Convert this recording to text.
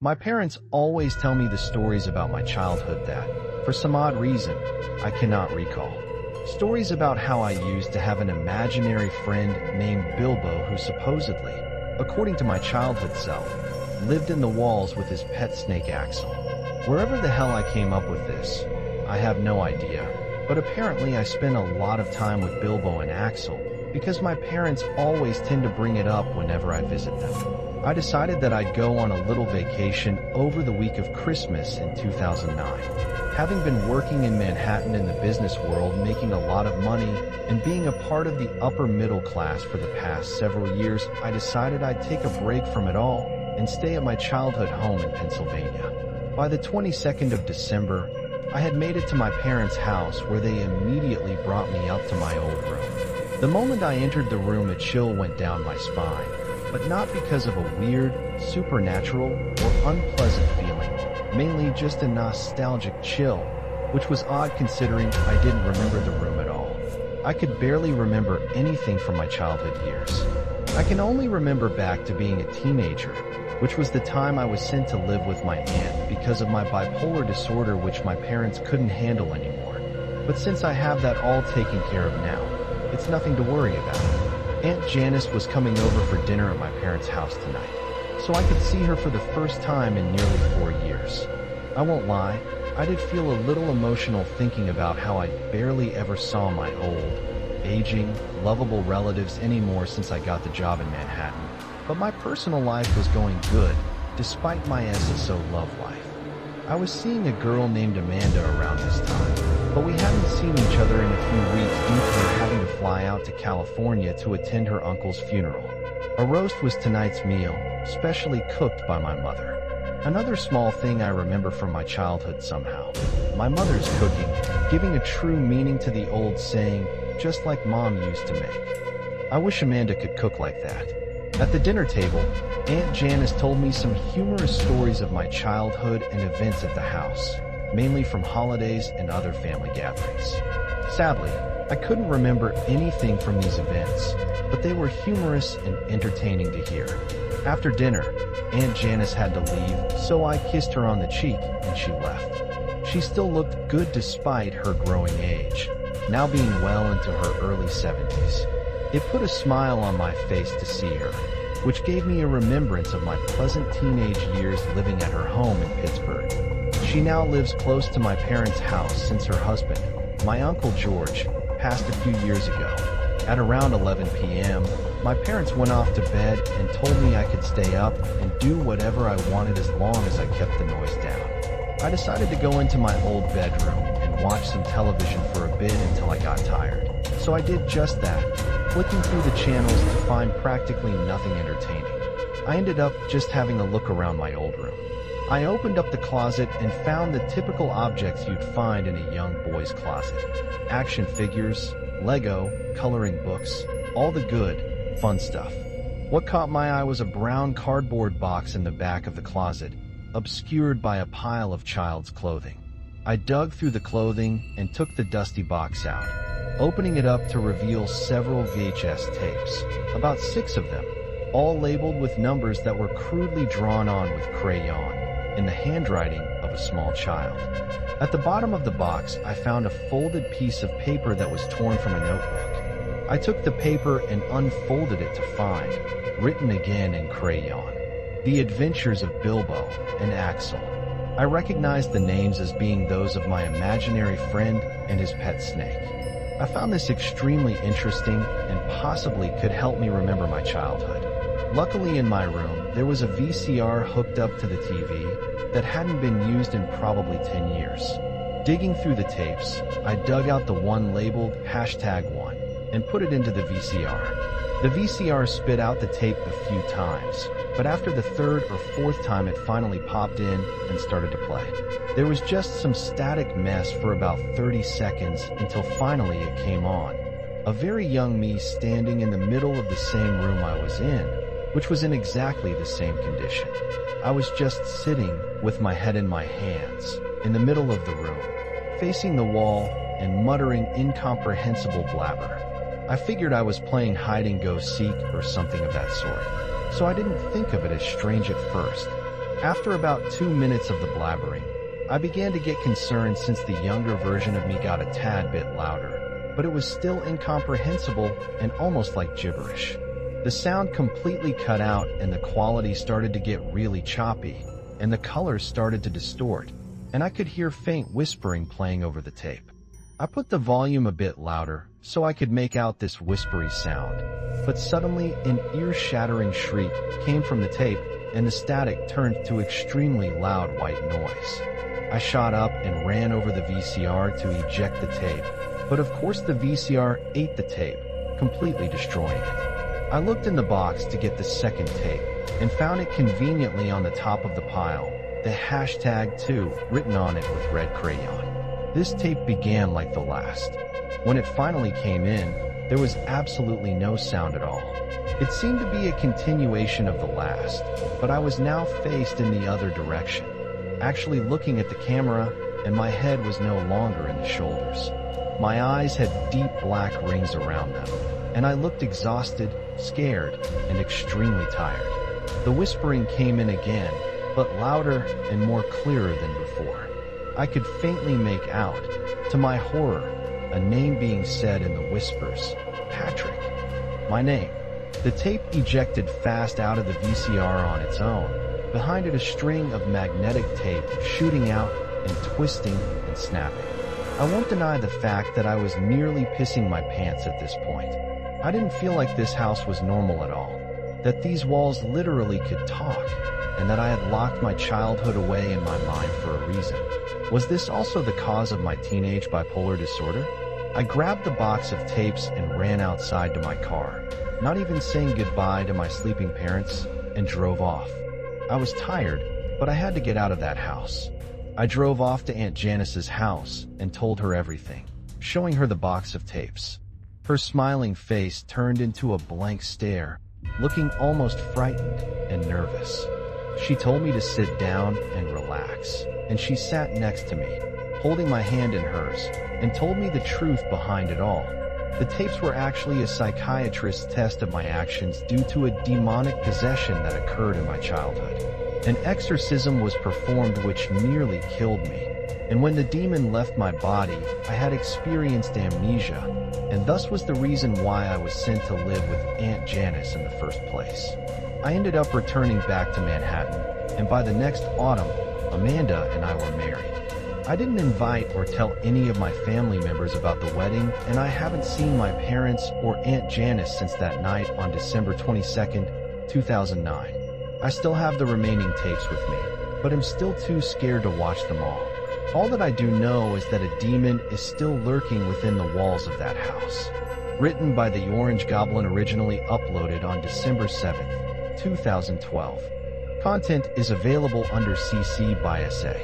My parents always tell me the stories about my childhood that, for some odd reason, I cannot recall. Stories about how I used to have an imaginary friend named Bilbo who supposedly, according to my childhood self, lived in the walls with his pet snake Axel. Wherever the hell I came up with this, I have no idea, but apparently I spent a lot of time with Bilbo and Axel because my parents always tend to bring it up whenever I visit them. I decided that I'd go on a little vacation over the week of Christmas in 2009. Having been working in Manhattan in the business world, making a lot of money, and being a part of the upper middle class for the past several years, I decided I'd take a break from it all and stay at my childhood home in Pennsylvania. By the 22nd of December, I had made it to my parents' house where they immediately brought me up to my old room. The moment I entered the room, a chill went down my spine, but not because of a weird, supernatural, or unpleasant feeling, mainly just a nostalgic chill, which was odd considering I didn't remember the room at all. I could barely remember anything from my childhood years. I can only remember back to being a teenager, which was the time I was sent to live with my aunt because of my bipolar disorder, which my parents couldn't handle anymore. But since I have that all taken care of now, it's nothing to worry about. Aunt Janice was coming over for dinner at my parents' house tonight, so I could see her for the first time in nearly 4 years. I won't lie, I did feel a little emotional thinking about how I barely ever saw my old, aging, lovable relatives anymore since I got the job in Manhattan. But my personal life was going good, despite my SSO love life. I was seeing a girl named Amanda around this time, but we hadn't seen each other in a few weeks due to her having to fly out to California to attend her uncle's funeral. A roast was tonight's meal, specially cooked by my mother. Another small thing I remember from my childhood somehow. My mother's cooking, giving a true meaning to the old saying, just like Mom used to make. I wish Amanda could cook like that. At the dinner table, Aunt Janice told me some humorous stories of my childhood and events at the house, mainly from holidays and other family gatherings. Sadly, I couldn't remember anything from these events, but they were humorous and entertaining to hear. After dinner, Aunt Janice had to leave, so I kissed her on the cheek and she left. She still looked good despite her growing age, now being well into her early 70s. It put a smile on my face to see her, which gave me a remembrance of my pleasant teenage years living at her home in Pittsburgh. She now lives close to my parents' house since her husband, my Uncle George, passed a few years ago. At around 11 p.m., my parents went off to bed and told me I could stay up and do whatever I wanted as long as I kept the noise down. I decided to go into my old bedroom and watch some television for a bit until I got tired. So I did just that, flicking through the channels to find practically nothing entertaining. I ended up just having a look around my old room. I opened up the closet and found the typical objects you'd find in a young boy's closet. Action figures, Lego, coloring books, all the good, fun stuff. What caught my eye was a brown cardboard box in the back of the closet, obscured by a pile of child's clothing. I dug through the clothing and took the dusty box out, opening it up to reveal several VHS tapes, about 6 of them, all labeled with numbers that were crudely drawn on with crayon, in the handwriting of a small child. At the bottom of the box, I found a folded piece of paper that was torn from a notebook. I took the paper and unfolded it to find, written again in crayon, The Adventures of Bilbo and Axel. I recognized the names as being those of my imaginary friend and his pet snake. I found this extremely interesting and possibly could help me remember my childhood. Luckily in my room, there was a VCR hooked up to the TV that hadn't been used in probably 10 years. Digging through the tapes, I dug out the one labeled #1 and put it into the VCR. The VCR spit out the tape a few times, but after the 3rd or 4th time it finally popped in and started to play. There was just some static mess for about 30 seconds until finally it came on. A very young me standing in the middle of the same room I was in, which was in exactly the same condition. I was just sitting with my head in my hands, in the middle of the room, facing the wall and muttering incomprehensible blabber. I figured I was playing hide and go seek or something of that sort, so I didn't think of it as strange at first. After about 2 minutes of the blabbering, I began to get concerned since the younger version of me got a tad bit louder, but it was still incomprehensible and almost like gibberish. The sound completely cut out and the quality started to get really choppy, and the colors started to distort, and I could hear faint whispering playing over the tape. I put the volume a bit louder so I could make out this whispery sound, but suddenly an ear-shattering shriek came from the tape and the static turned to extremely loud white noise. I shot up and ran over the VCR to eject the tape, but of course the VCR ate the tape, completely destroying it. I looked in the box to get the second tape and found it conveniently on the top of the pile, the #2 written on it with red crayon. This tape began like the last. When it finally came in, there was absolutely no sound at all. It seemed to be a continuation of the last, but I was now faced in the other direction, actually looking at the camera, and my head was no longer in the shoulders. My eyes had deep black rings around them, and I looked exhausted, scared, and extremely tired. The whispering came in again, but louder and more clearer than before. I could faintly make out, to my horror, a name being said in the whispers, Patrick. My name. The tape ejected fast out of the VCR on its own, behind it a string of magnetic tape shooting out and twisting and snapping. I won't deny the fact that I was nearly pissing my pants at this point. I didn't feel like this house was normal at all, that these walls literally could talk, and that I had locked my childhood away in my mind for a reason. Was this also the cause of my teenage bipolar disorder? I grabbed the box of tapes and ran outside to my car, not even saying goodbye to my sleeping parents, and drove off. I was tired, but I had to get out of that house. I drove off to Aunt Janice's house and told her everything, showing her the box of tapes. Her smiling face turned into a blank stare, looking almost frightened and nervous. She told me to sit down and relax, and she sat next to me, holding my hand in hers, and told me the truth behind it all. The tapes were actually a psychiatrist's test of my actions due to a demonic possession that occurred in my childhood. An exorcism was performed which nearly killed me, and when the demon left my body, I had experienced amnesia, and thus was the reason why I was sent to live with Aunt Janice in the first place. I ended up returning back to Manhattan, and by the next autumn, Amanda and I were married. I didn't invite or tell any of my family members about the wedding, and I haven't seen my parents or Aunt Janice since that night on December 22nd, 2009. I still have the remaining tapes with me, but I'm still too scared to watch them all. All that I do know is that a demon is still lurking within the walls of that house. Written by the Orange Goblin, originally uploaded on December 7th, 2012. Content is available under CC by SA.